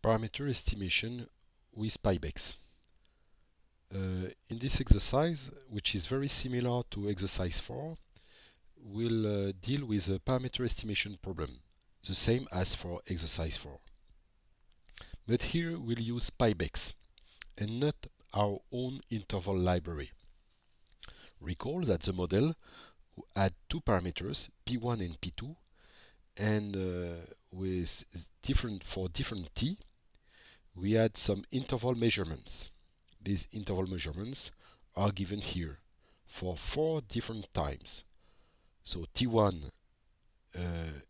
parameter estimation with pyibex. In this exercise, which is very similar to exercise 4, we'll deal with a parameter estimation problem, the same as for exercise 4. But here we'll use pyibex and not our own interval library. Recall that the model had two parameters, p1 and p2, and for different t, we had some interval measurements. These interval measurements are given here for 4 different times. So t1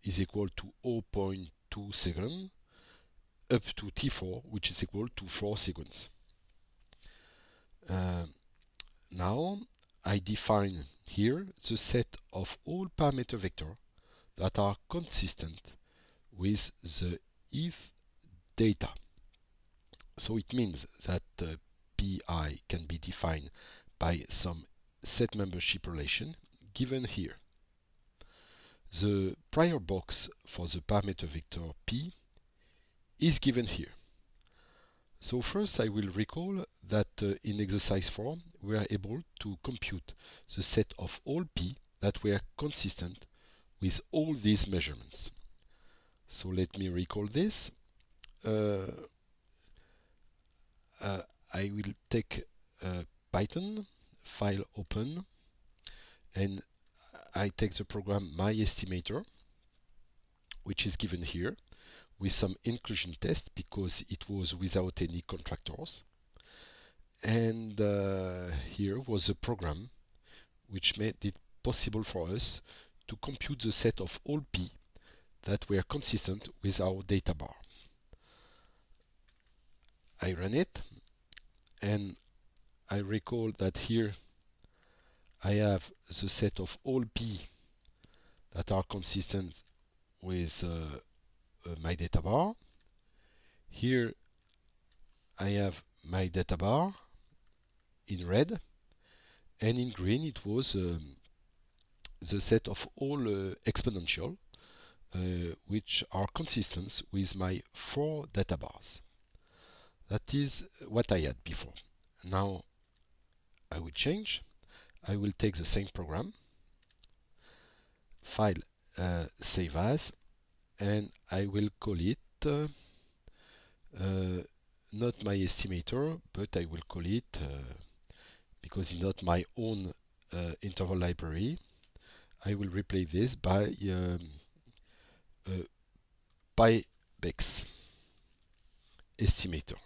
is equal to 0.2 seconds up to t4, which is equal to 4 seconds. Now I define here the set of all parameter vectors that are consistent with the if data. So it means that pi can be defined by some set membership relation given here. The prior box for the parameter vector p is given here. So first I will recall that in exercise 4 we are able to compute the set of all p that were consistent with all these measurements. So let me recall this. I will take Python, file open, and I take the program myestimator, which is given here, with some inclusion test because it was without any contractors. And here was a program which made it possible for us to compute the set of all p that were consistent with our data bar. I run it, and I recall that here I have the set of all p that are consistent with my data bar. Here I have my data bar in red, and in green it was the set of all exponential which are consistent with my 4 data bars. That is what I had before. Now I will change. I will take the same program, file, save as, and I will call it not my estimator, but I will call it, because it's not my own interval library, I will replace this by pyibex estimator.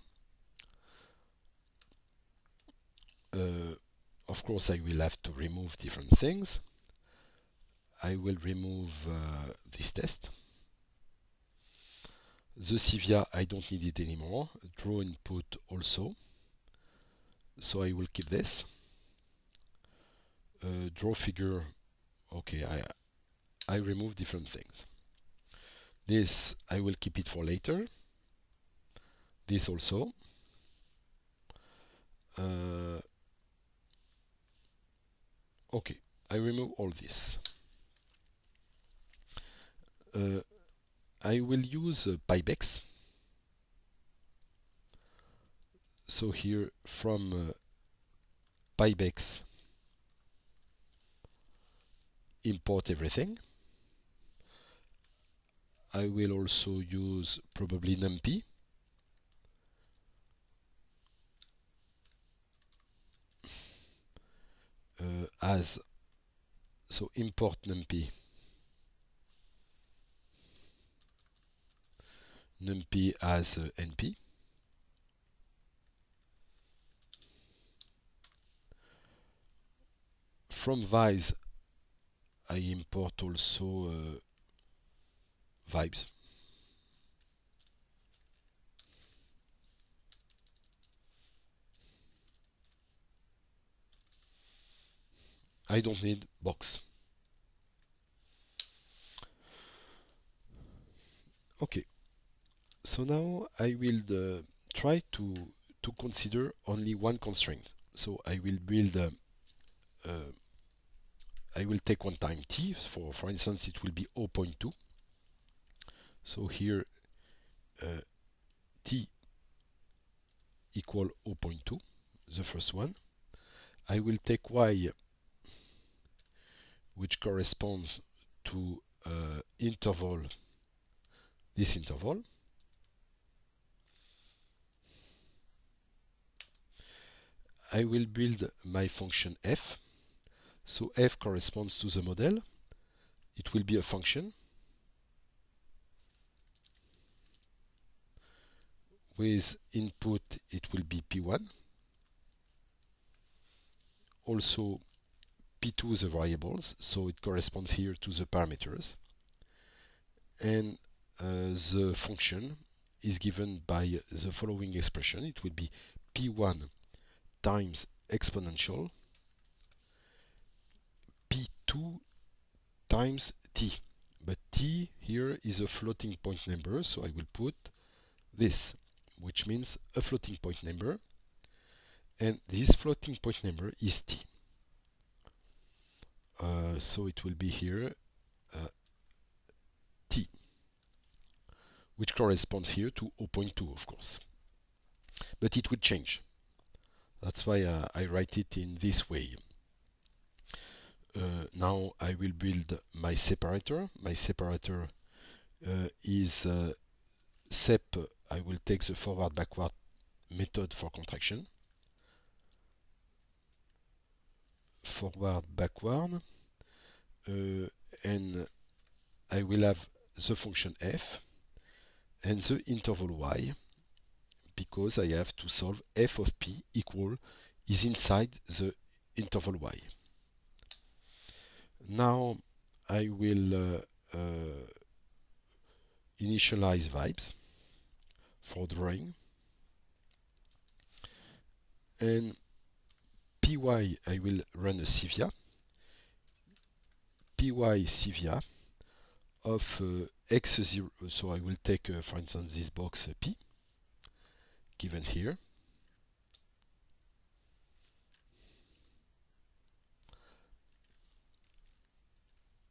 Of course, I will have to remove different things. I will remove this test. The CVA, I don't need it anymore. Draw input also. So I will keep this. Draw figure, okay, I remove different things. This, I will keep it for later. This also. Okay, I remove all this. I will use pyibex. So here from pyibex import everything. I will also use probably numpy. As so import numpy as np. From vibes I import also vibes. I don't need box. Okay, so now I will try to consider only one constraint. So I will build I will take one time t. For instance, it will be 0.2. So here t equal 0.2, the first one. I will take y, which corresponds to interval, this interval. I will build my function f. So f corresponds to the model. It will be a function with input, it will be p1. Also p2 the variables, so it corresponds here to the parameters. And the function is given by the following expression. It will be p1 times exponential p2 times t. But t here is a floating point number, so I will put this, which means a floating point number. And this floating point number is t. So it will be here t, which corresponds here to 0.2, of course. But it will change. That's why I write it in this way. Now I will build my separator. My separator is sep. I will take the forward-backward method for contraction. Forward-backward. And I will have the function f and the interval y, because I have to solve f of p is inside the interval y. Now I will initialize vibes for drawing, and py I will run a Civia, py Civia of x0, so I will take for instance this box p given here.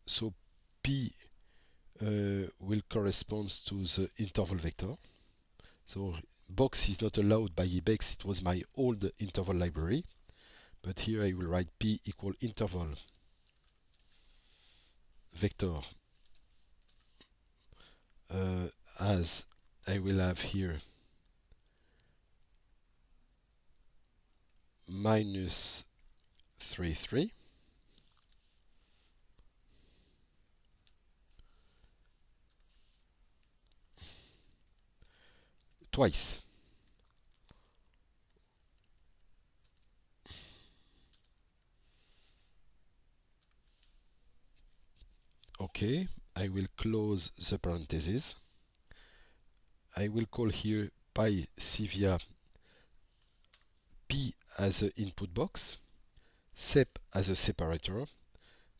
So p will correspond to the interval vector. So box is not allowed by ibex, it was my old interval library, but here I will write p equal interval vector as I will have here minus 3, 3. Twice. Okay, I will close the parentheses. I will call here py Civia p as an input box, sep as a separator,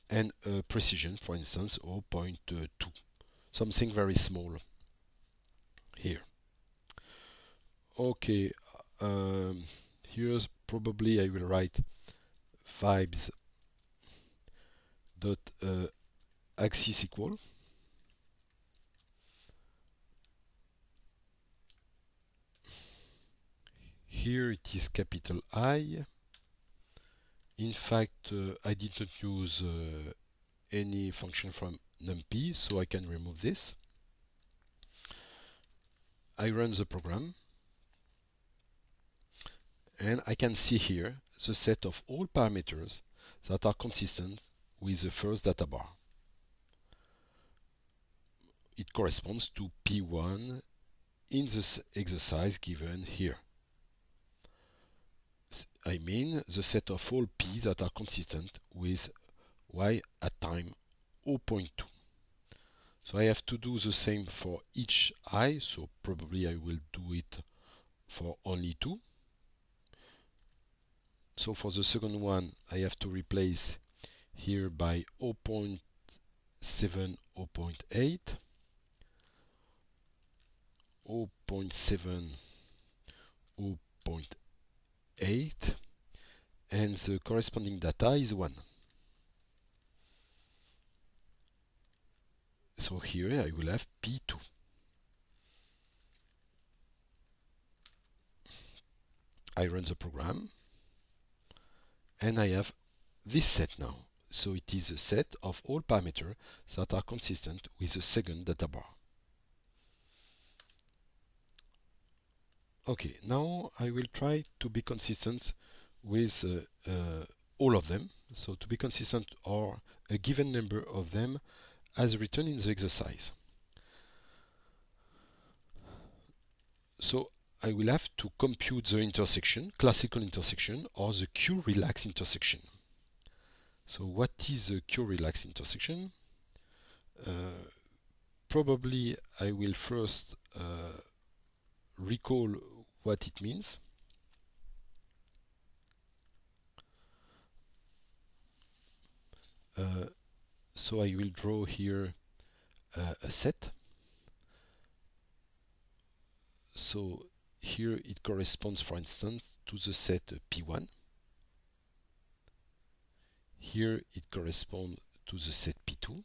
and a precision, for instance, 0.2. Something very small here. Okay, here's probably I will write vibes dot axis equal. Here it is capital I. In fact, I did not use any function from numpy, so I can remove this. I run the program, and I can see here the set of all parameters that are consistent with the first data bar. It corresponds to P1 in this exercise given here. I mean the set of all P that are consistent with y at time 0.2. So I have to do the same for each I, so probably I will do it for only 2. So for the second one, I have to replace here by 0.7, 0.8, 0.7, 0.8, and the corresponding data is 1. So here I will have P2. I run the program, and I have this set now. So it is a set of all parameters that are consistent with the second data bar. Okay, now I will try to be consistent with all of them. So to be consistent or a given number of them as written in the exercise. So I will have to compute the intersection, classical intersection, or the Q-relax intersection. So what is the Q-relax intersection? Probably I will first recall what it means. So I will draw here a set. So here it corresponds, for instance, to the set P1. Here it corresponds to the set P2.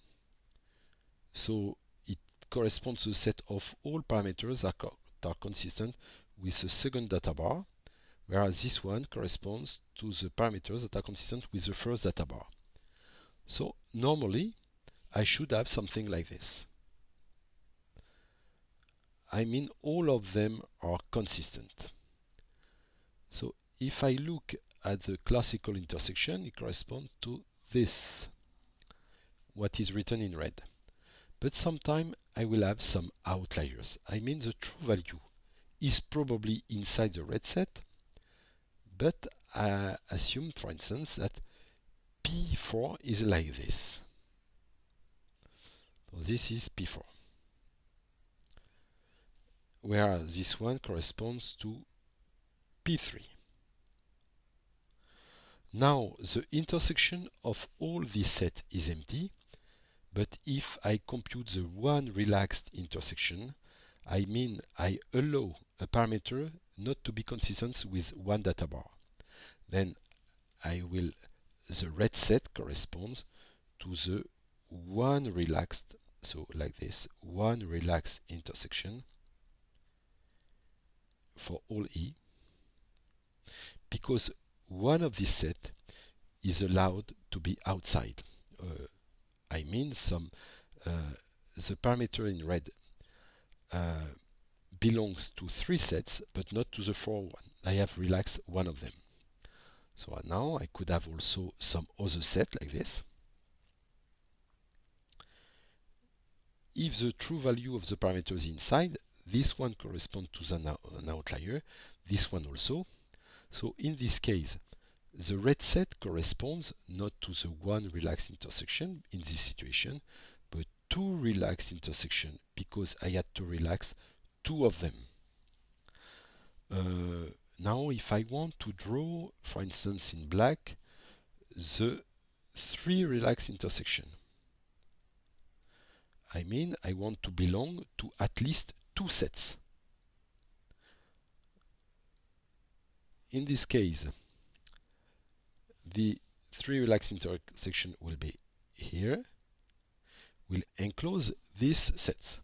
So it corresponds to the set of all parameters that are consistent with the second data bar, whereas this one corresponds to the parameters that are consistent with the first data bar. So normally I should have something like this. I mean all of them are consistent. So if I look at the classical intersection, it corresponds to this, what is written in red. But sometimes I will have some outliers. I mean the true value is probably inside the red set, but I assume, for instance, that P4 is like this. So this is P4. Whereas this one corresponds to P3. Now the intersection of all these sets is empty, but if I compute the one relaxed intersection, I mean I allow a parameter not to be consistent with one data bar. Then the red set corresponds to the one relaxed, so like this, one relaxed intersection for all E, because one of these set is allowed to be outside. I mean the parameter in red belongs to three sets, but not to the fourth one. I have relaxed one of them. So now I could have also some other set like this. If the true value of the parameter is inside, this one corresponds to an outlier, this one also. So in this case, the red set corresponds not to the one relaxed intersection in this situation, but two relaxed intersection, because I had to relax two of them. Now if I want to draw, for instance in black, the three relaxed intersection, I mean I want to belong to at least two sets. In this case, the three relaxed intersection will be here, will enclose these sets.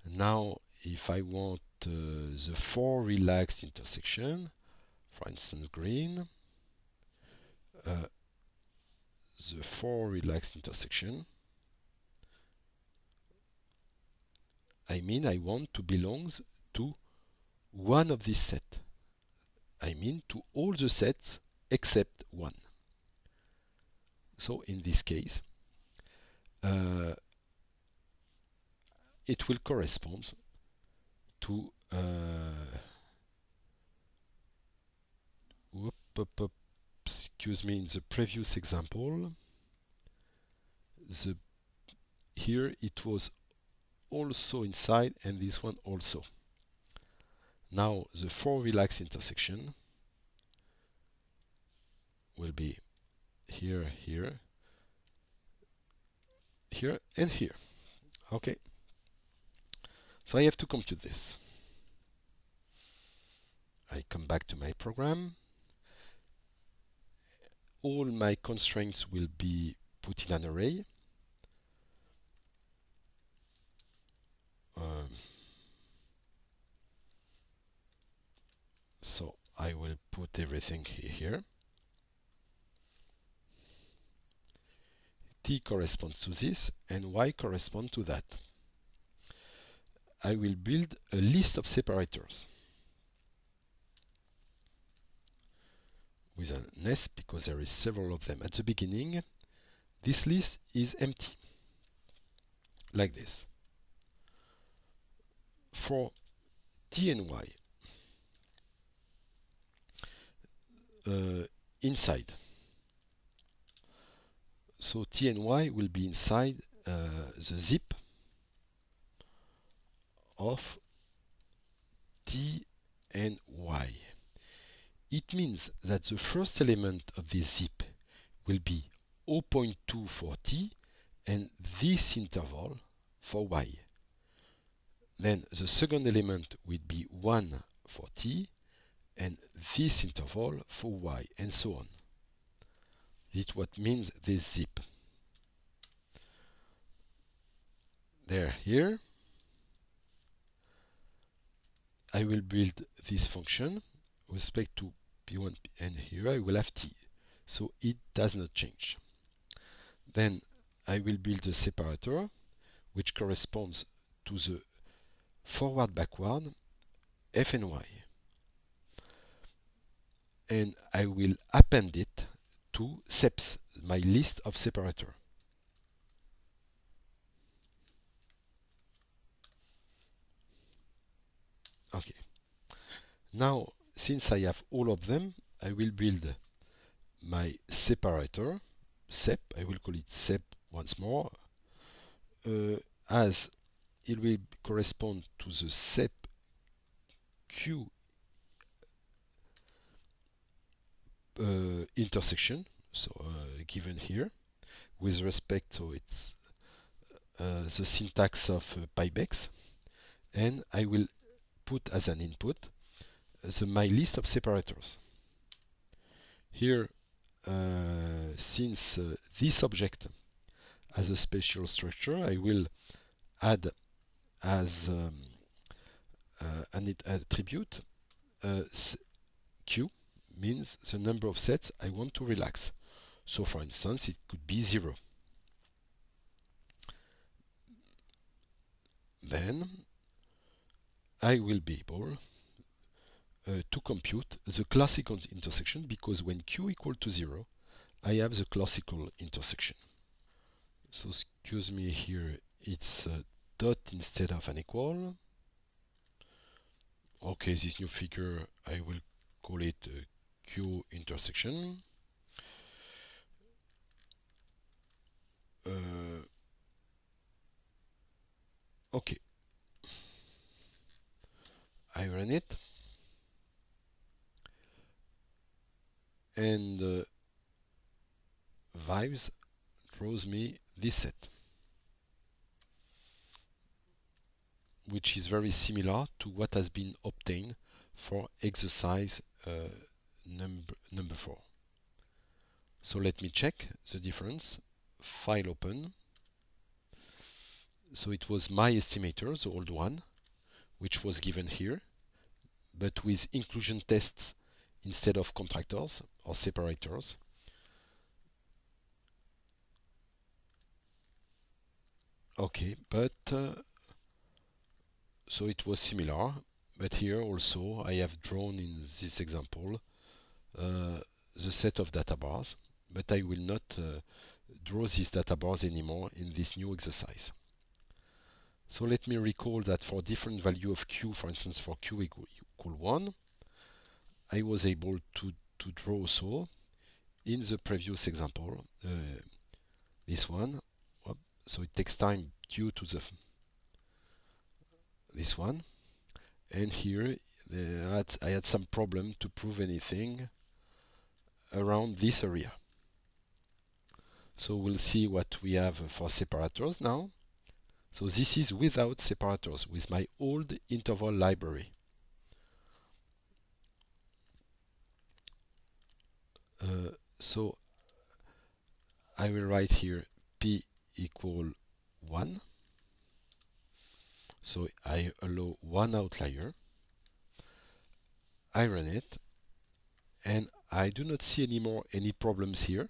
Now if I want the four relaxed intersection, for instance green, the four relaxed intersection, I mean I want to belong to one of these sets. I mean to all the sets except one. So in this case, it will correspond to excuse me, in the previous example, here it was also inside and this one also. Now the four relaxed intersection will be here, here, here, and here. Okay. So I have to compute this. I come back to my program. All my constraints will be put in an array. So I will put everything here. T corresponds to this and Y corresponds to that. I will build a list of separators with an S because there is several of them. At the beginning, this list is empty, like this. For T and Y, inside. So T and Y will be inside the zip of T and Y. It means that the first element of this zip will be 0.2 for T and this interval for Y. Then the second element will be 1 for T and this interval for Y, and so on. This is what means this zip. Here, I will build this function with respect to P1 and here I will have T. So it does not change. Then I will build a separator which corresponds to the forward backward F and Y. And I will append it to seps, my list of separator. Okay. Now, since I have all of them, I will build my separator, sep, I will call it sep once more, as it will correspond to the sep Q intersection, so given here, with respect to its the syntax of pyibex, and I will put as an input my list of separators. Here, since this object has a special structure, I will add as an attribute Q, means the number of sets I want to relax. So for instance, it could be 0. Then I will be able to compute the classical intersection, because when Q equal to 0, I have the classical intersection. So excuse me, here it's a dot instead of an equal. Okay, this new figure, I will call it Q intersection. Okay. I run it. And Vibes draws me this set, which is very similar to what has been obtained for exercise number 4. So let me check the difference. File open. So it was my estimator, the old one, which was given here, but with inclusion tests instead of contractors or separators. Okay, but so it was similar, but here also I have drawn in this example the set of data bars, but I will not draw these data bars anymore in this new exercise. So let me recall that for different value of Q, for instance for Q equal 1, I was able to draw so in the previous example, this one. So it takes time due to this one, and here I had some problem to prove anything around this area. So we'll see what we have for separators now. So this is without separators, with my old interval library. So I will write here P equal 1. So I allow one outlier. I run it, and I do not see anymore any problems here,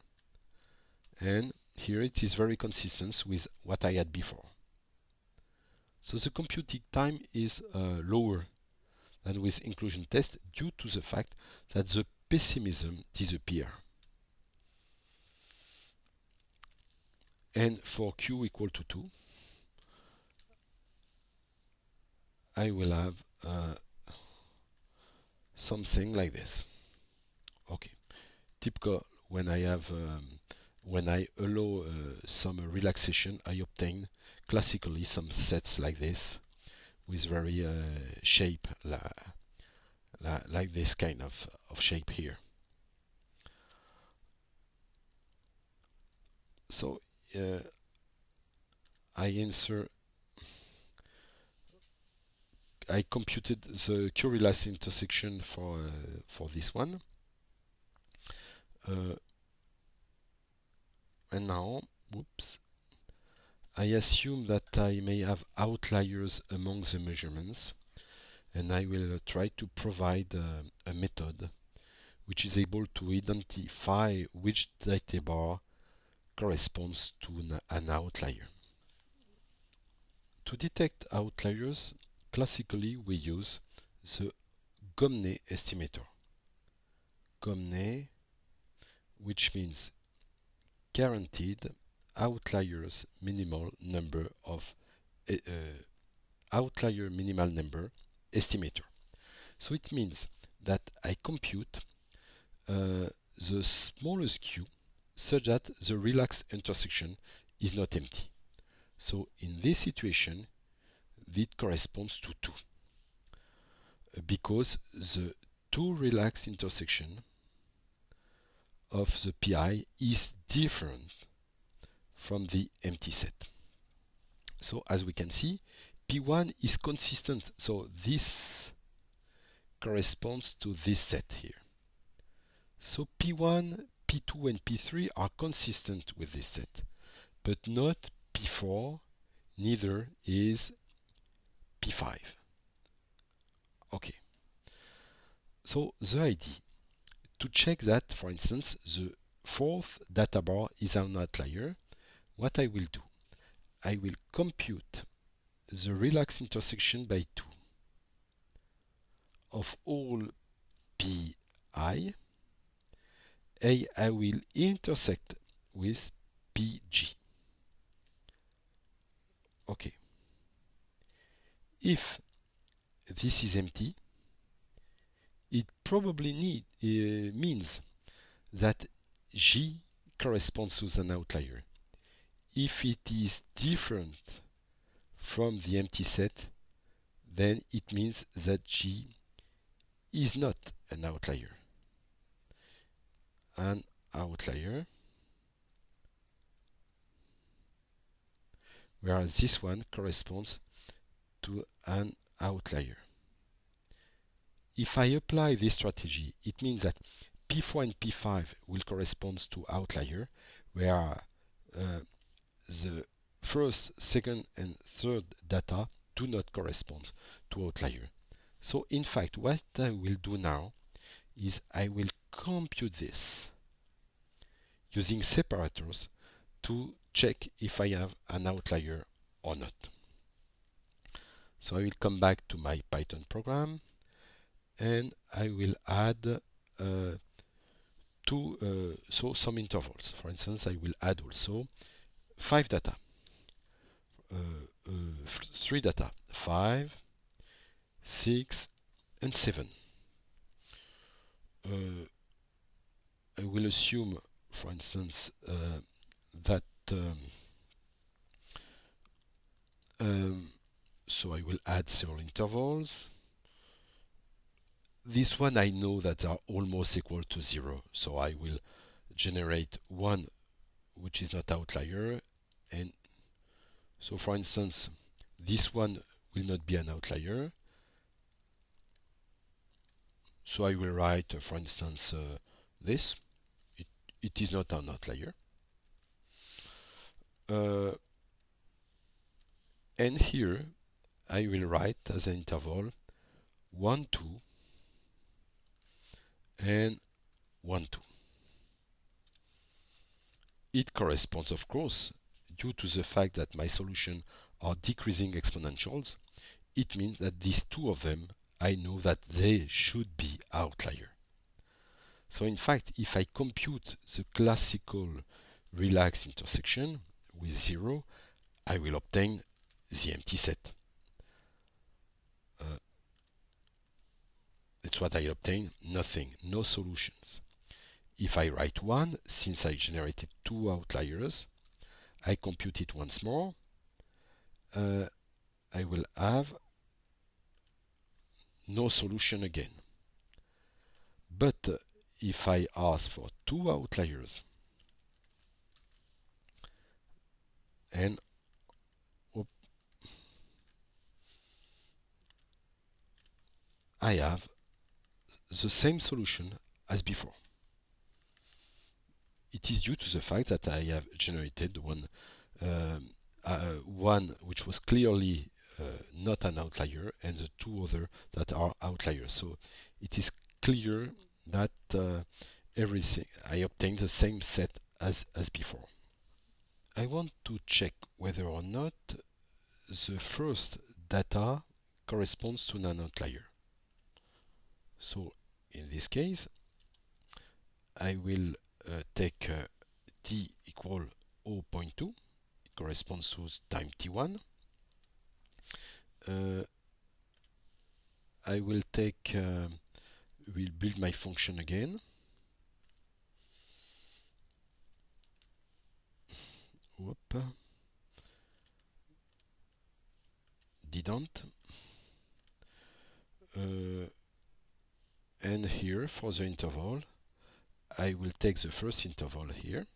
and here it is very consistent with what I had before. So the computing time is lower than with inclusion test due to the fact that the pessimism disappears. And for q equal to 2, I will have something like this. Okay, typical when I have when I allow some relaxation, I obtain classically some sets like this with very shape like this kind of shape here. So I computed the Q-relax intersection for this one, and now, whoops, I assume that I may have outliers among the measurements, and I will try to provide a method which is able to identify which data bar corresponds to an outlier. To detect outliers, classically we use the Gomney estimator. Gomney, which means guaranteed outliers minimal number of outlier minimal number estimator. So it means that I compute the smallest q such that the relaxed intersection is not empty. So in this situation, it corresponds to 2 because the 2 relaxed intersection of the pi is different from the empty set. So as we can see, P1 is consistent, so this corresponds to this set here. So P1, P2 and P3 are consistent with this set, but not P4, neither is P5. Okay. So the idea to check that, for instance, the 4th data bar is an outlier, what I will do, I will compute the relaxed intersection by 2 of all Pi, and I will intersect with Pg. Okay. If this is empty, it probably means that G corresponds to an outlier. If it is different from the empty set, then it means that G is not an outlier. An outlier, whereas this one corresponds to an outlier. If I apply this strategy, it means that P4 and P5 will correspond to outlier, where the first, second, and third data do not correspond to outlier. So in fact, what I will do now is I will compute this using separators to check if I have an outlier or not. So I will come back to my Python program, and I will add some intervals. For instance, I will add also 5 data, 3 data, 5, 6, and 7. I will assume, for instance, that so I will add several intervals. This one I know that are almost equal to 0, so I will generate one which is not outlier, and so for instance this one will not be an outlier, so I will write for instance this, it is not an outlier, and here I will write as an interval 1, 2 and 1, 2. It corresponds, of course, due to the fact that my solutions are decreasing exponentials. It means that these two of them, I know that they should be outlier. So in fact, if I compute the classical relaxed intersection with 0, I will obtain the empty set. That's what I obtain, nothing, no solutions. If I write 1, since I generated two outliers, I compute it once more, I will have no solution again. But if I ask for two outliers and I have the same solution as before. It is due to the fact that I have generated one which was clearly not an outlier and the two other that are outliers. So it is clear that everything I obtain the same set as before. I want to check whether or not the first data corresponds to an outlier. So in this case, I will take t equal 0.2, it corresponds to time t1. I will take, will build my function again. Whoop. Didn't. And here for the interval, I will take the first interval here.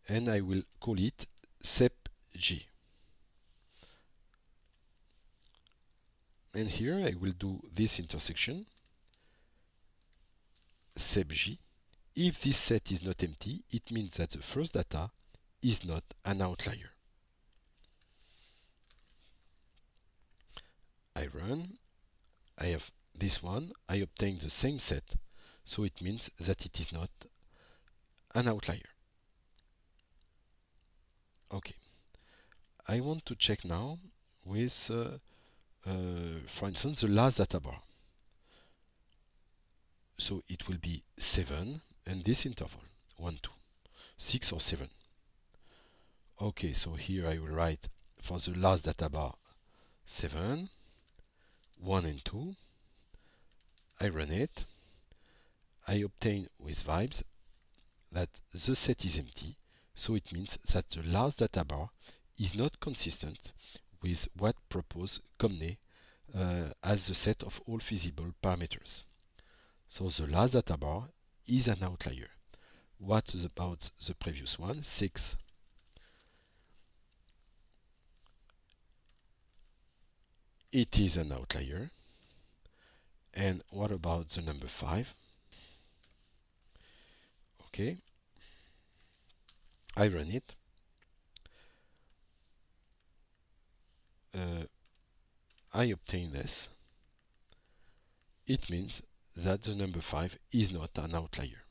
And I will call it sep g. And here I will do this intersection, sep g. If this set is not empty, it means that the first data is not an outlier. I run, I have this one, I obtain the same set, so it means that it is not an outlier. Okay. I want to check now with, for instance, the last data bar. So it will be 7 and this interval, 1, 2, 6 or 7. Okay, so here I will write for the last data bar 7, 1 and 2. I run it. I obtain with vibes that the set is empty, so it means that the last data bar is not consistent with what proposed Comne as the set of all feasible parameters. So the last data bar is an outlier. What about the previous one, 6? It is an outlier. And what about the number 5? Okay. I run it. I obtain this. It means that the number 5 is not an outlier.